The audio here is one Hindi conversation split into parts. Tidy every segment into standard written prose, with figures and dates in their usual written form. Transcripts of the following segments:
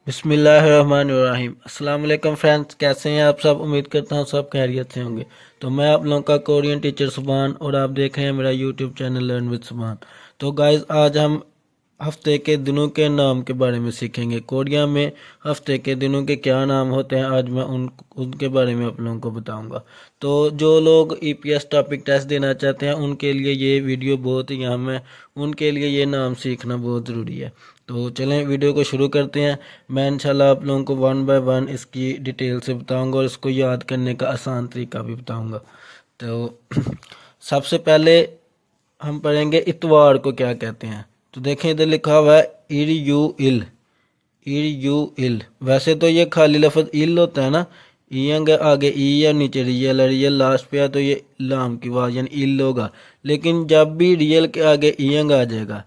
बिस्मिल्लाहिर्रहमानिर्रहीम। अस्सलाम वालेकुम फ्रेंड्स, कैसे हैं आप सब। उम्मीद करता हूँ सब खैरियत से होंगे। तो मैं आप लोगों का कोरियन टीचर सुभान और आप देख रहे हैं मेरा यूट्यूब चैनल लर्न विद सुभान। तो गाइस, आज हम हफ्ते के दिनों के नाम के बारे में सीखेंगे। कोरिया में हफ्ते के दिनों के क्या नाम होते हैं, आज मैं उनके बारे में आप लोगों को बताऊंगा। तो जो लोग ईपीएस टॉपिक टेस्ट देना चाहते हैं उनके लिए ये वीडियो बहुत ही अहम है, उनके लिए ये नाम सीखना बहुत ज़रूरी है। तो चलें वीडियो को शुरू करते हैं। मैं इंशाल्लाह आप लोगों को वन बाय वन इसकी डिटेल से बताऊंगा और इसको याद करने का आसान तरीका भी बताऊंगा। तो सबसे पहले हम पढ़ेंगे इतवार को क्या कहते हैं। तो देखें, इधर लिखा हुआ है इर यू इल। इर यू इल, वैसे तो ये खाली लफ्ज़ इल होता है ना, ईयंग आगे ई या नीचे रियल है, रियल लास्ट पे है तो ये लाम की आवाज़ यानी इल होगा। लेकिन जब भी रियल के आगे ईयंग आ जाएगा,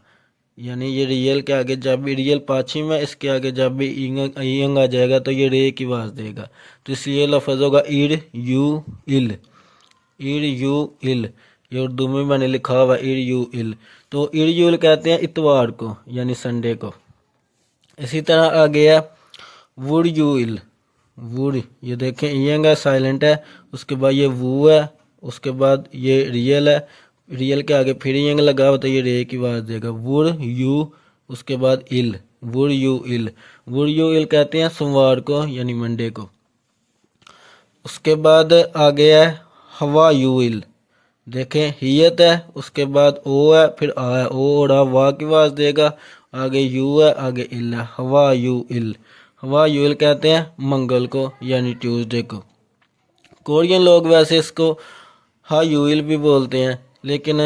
यानी ये रियल के आगे जब भी रियल पाछिम है, इसके आगे जब भी ईयंग आ जाएगा तो ये रे की आवाज़ देगा। तो इसलिए लफ्ज़ होगा इर यू इल। इर यू इल, ये उर्दू में मैंने लिखा हुआ इर यू इल। तो इर यू इल कहते हैं इतवार को यानी संडे को। इसी तरह आ गया वुड यू इल। वुड, ये देखें ईयंग है, साइलेंट है, उसके बाद ये वू है, उसके बाद ये रियल है, रियल के आगे फिर ईयंग लगा हुआ तो ये रे की आवाज़ देगा। वुड यू, उसके बाद इल, वुड यू इल। वुड यू इल कहते हैं सोमवार को यानी मंडे को। उसके बाद आ गया है हवा यू इल। देखें हियत है, उसके बाद ओ है, फिर आ है, ओ और आ वाह की आवाज़ देगा, आगे यू है, आगे इल है, हवा यू इल। हवा यू इल कहते हैं मंगल को यानी ट्यूसडे को। कोरियन लोग वैसे इसको हा यू इल भी बोलते हैं, लेकिन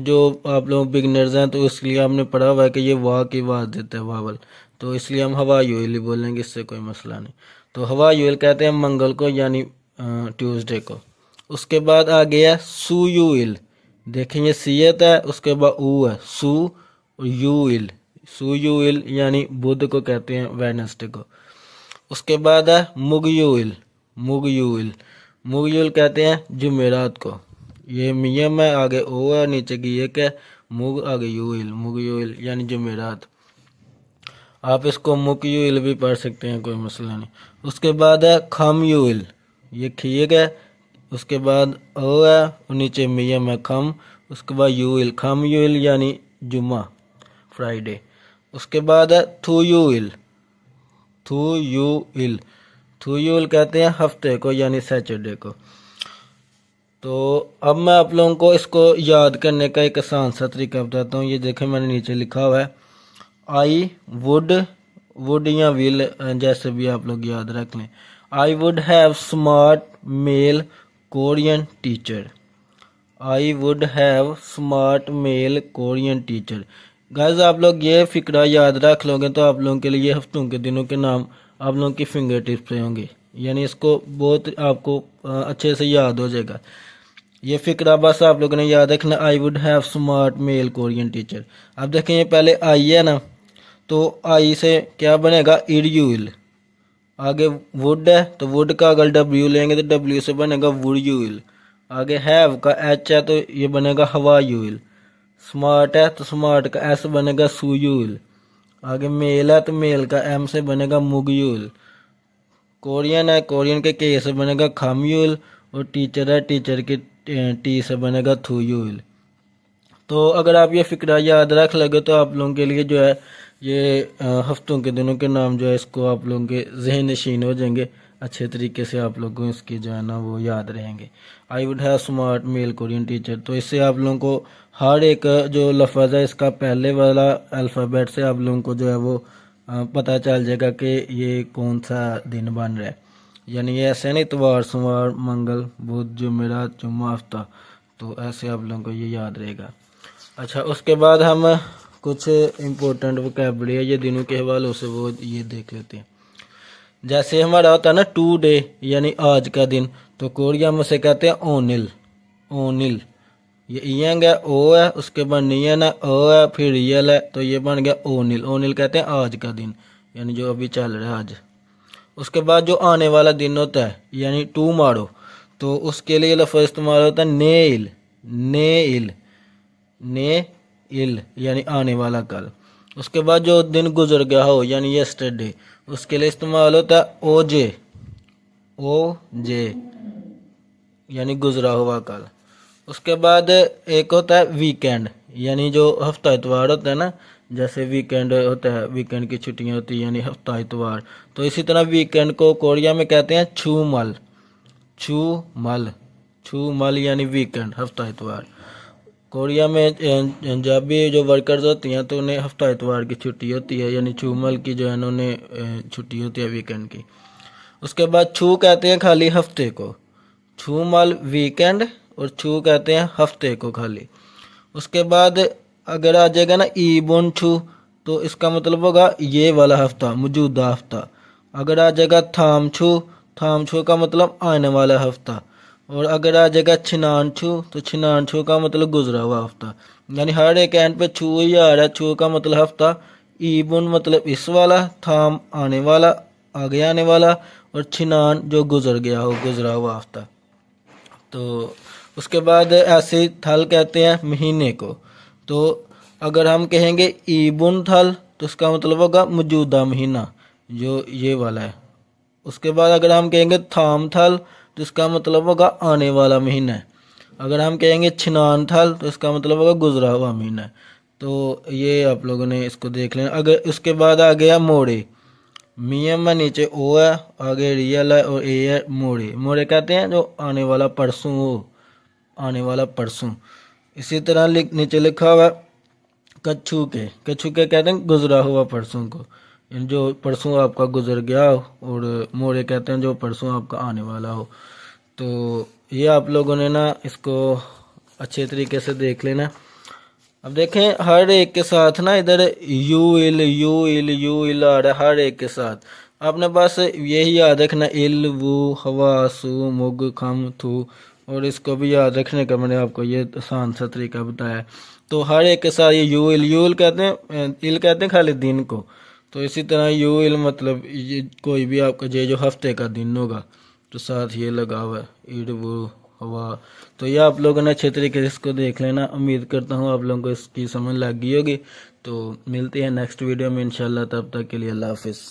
जो आप लोग बिगनर्स हैं तो इसलिए हमने पढ़ा हुआ है कि ये वाह की आवाज़ देता है, वावल, तो इसलिए हम हवा यू इल ही बोलेंगे, इससे कोई मसला नहीं। तो हवा यू इल कहते हैं मंगल को यानी ट्यूसडे को। उसके बाद आ गया सू यू इल। देखें ये सीयत है, उसके बाद ऊ है, सू और यू इल। सू यू इल यानी बुध को कहते हैं, वेडनेसडे को। उसके बाद है मुग यू इल। मुग यू इल, मुग यू इल कहते हैं जुमेरात को। ये मियम है, आगे ओ है, नीचे की एक है, मुग आगे यू इल, मुग यू इल यानी जुमेरात। आप इसको मुग यू इल भी पढ़ सकते हैं, कोई मसला नहीं। उसके बाद है खम यू इल। ये खीक है, उसके बाद ओ है और नीचे मियम है खम, उसके बाद यू इल, खम यू इल यानी जुम्मा, फ्राइडे। उसके बाद है थू यू इल। थू यू इल, थू यू इल कहते हैं हफ्ते को यानी सैटरडे को। तो अब मैं आप लोगों को इसको याद करने का एक आसान सा तरीका बताता हूँ। ये देखें मैंने नीचे लिखा हुआ है आई वुड, वुड या विल जैसे भी आप लोग याद रख लें। I would have smart male Korean teacher. I would have smart male Korean teacher. Guys, आप लोग ये फिक्रा याद रख लोगे तो आप लोगों के लिए हफ्तों के दिनों के नाम आप लोगों की फिंगर टिप्स पे होंगे, यानी इसको बहुत आपको अच्छे से याद हो जाएगा। ये फिक्रा बस आप लोगों ने याद रखना, I would have smart male Korean teacher. अब देखें ये पहले आई है ना, तो आई से क्या बनेगा इड यू विल। आगे वुड है तो वुड का अगर डब्ल्यू लेंगे तो डब्ल्यू से बनेगा वुड यू विल। आगे हैव का एच है तो ये बनेगा हवा यू विल। स्मार्ट है तो स्मार्ट का एस बनेगा सू यू विल। आगे मेल है तो मेल का एम से बनेगा मुग यू विल। कोरियन है, कोरियन के से बनेगा खम यू विल। और टीचर है, टीचर के टी से बनेगा थू यू विल। तो अगर आप ये फिक्रा याद रख लगे तो आप लोगों के लिए जो है ये हफ्तों के दिनों के नाम जो है इसको आप लोगों के जहन नशीन हो जाएंगे, अच्छे तरीके से आप लोगों को इसकी जो है ना वो याद रहेंगे। I would have smart male Korean teacher, तो इससे आप लोगों को हर एक जो लफ्ज़ है इसका पहले वाला अल्फ़ाबेट से आप लोगों को जो है वो पता चल जाएगा कि ये कौन सा दिन बन रहा है। यानी ये ऐसे नहीं इतवार सोमवार मंगल बुध जुमेरात जुम्मा हफ्ता, तो ऐसे आप लोगों को ये याद रहेगा। अच्छा, उसके बाद हम कुछ इम्पोर्टेंट वोकैबुलरी है ये दिनों के हवालों से वो ये देख लेते हैं। जैसे हमारा होता है ना टू डे यानी आज का दिन, तो कोरिया में उसे कहते हैं ओनिल। ओनिल, ये ईयंग है, ओ है, उसके बाद नियन है, ओ है, फिर रियल है, तो ये बन गया ओनिल। ओनिल कहते हैं आज का दिन यानी जो अभी चल रहा है आज। उसके बाद जो आने वाला दिन होता है यानी टू मारो, तो उसके लिए लफ्ज़ इस्तेमाल होता है नेल। नेल, ने इल यानी आने वाला कल। उसके बाद जो दिन गुजर गया हो यानी यस्टरडे, उसके लिए इस्तेमाल होता है ओजे। ओ जे यानी गुजरा हुआ कल। उसके बाद एक होता है वीकेंड, यानी जो हफ्ता इतवार होता है ना, जैसे वीकेंड होता है, वीकेंड की छुट्टियां होती है यानी हफ्ता इतवार। तो इसी तरह वीकेंड को कोरिया में कहते हैं छूमल। छूमल, छूमल यानी वीकेंड, हफ्ता इतवार। कोरिया में जब भी जो वर्कर्स होती हैं तो उन्हें हफ्ता इतवार की छुट्टी होती है, यानी छूमल की जो है उन्हें छुट्टी होती है वीकेंड की। उसके बाद छू कहते हैं खाली हफ्ते को, छू मल वीकेंड, और छू कहते हैं हफ्ते को खाली। उसके बाद अगर आ जाएगा ना ई बुन छू, तो इसका मतलब होगा ये वाला हफ्ता, मौजूदा हफ्ता। अगर आ जाएगा थाम छू का मतलब आने वाला हफ्ता। और अगर आ जाएगा छिनान छू, तो छिनान छू का मतलब गुजरा हुआ हफ्ता। यानी हर एक एंड पे छू ही आ रहा है। छू का मतलब हफ्ता, ई बुन मतलब इस वाला, थाम आने वाला, आगे आने वाला, और छिनान जो गुजर गया हो, गुजरा हुआ हफ्ता। तो उसके बाद ऐसे थल कहते हैं महीने को। तो अगर हम कहेंगे ईबुन थल, तो उसका मतलब होगा मौजूदा महीना जो ये वाला है। उसके बाद अगर हम कहेंगे थाम थल, तो इसका मतलब होगा आने वाला महीना है। अगर हम कहेंगे छिनान थल, तो इसका मतलब होगा गुजरा हुआ महीना है। तो ये आप लोगों ने इसको देख लेना। अगर उसके बाद आ गया मोड़े, मियम में नीचे ओ है, आगे रियल है और ए है मोड़े। मोड़े कहते हैं जो आने वाला परसों हो, आने वाला परसों। इसी तरह नीचे लिखा हुआ कच्छू के कहते हैं गुजरा हुआ परसों को, यानी जो परसों आपका गुजर गया हो। और मोड़े कहते हैं जो परसों आपका आने वाला हो। तो ये आप लोगों ने ना इसको अच्छे तरीके से देख लेना। अब देखें हर एक के साथ ना इधर यू इल आ रहा है हर एक के साथ। आपने बस यही याद रखना, इल वू हवा सू मुग खम थू, और इसको भी याद रखने का मैंने आपको ये आसान सा तरीका बताया। तो हर एक के साथ ये यू इल कहते हैं, इल कहते हैं खाली दिन को। तो इसी तरह यू इल मतलब ये कोई भी आपका ये जो हफ्ते का दिन होगा, तो साथ ये लगा हुआ है ईड वो हवा। तो ये आप लोगों ने अच्छे तरीके से इसको देख लेना। उम्मीद करता हूँ आप लोगों को इसकी समझ लग गई होगी। तो मिलते हैं नेक्स्ट वीडियो में इंशाल्लाह, तब तक के लिए अल्लाह हाफिज़।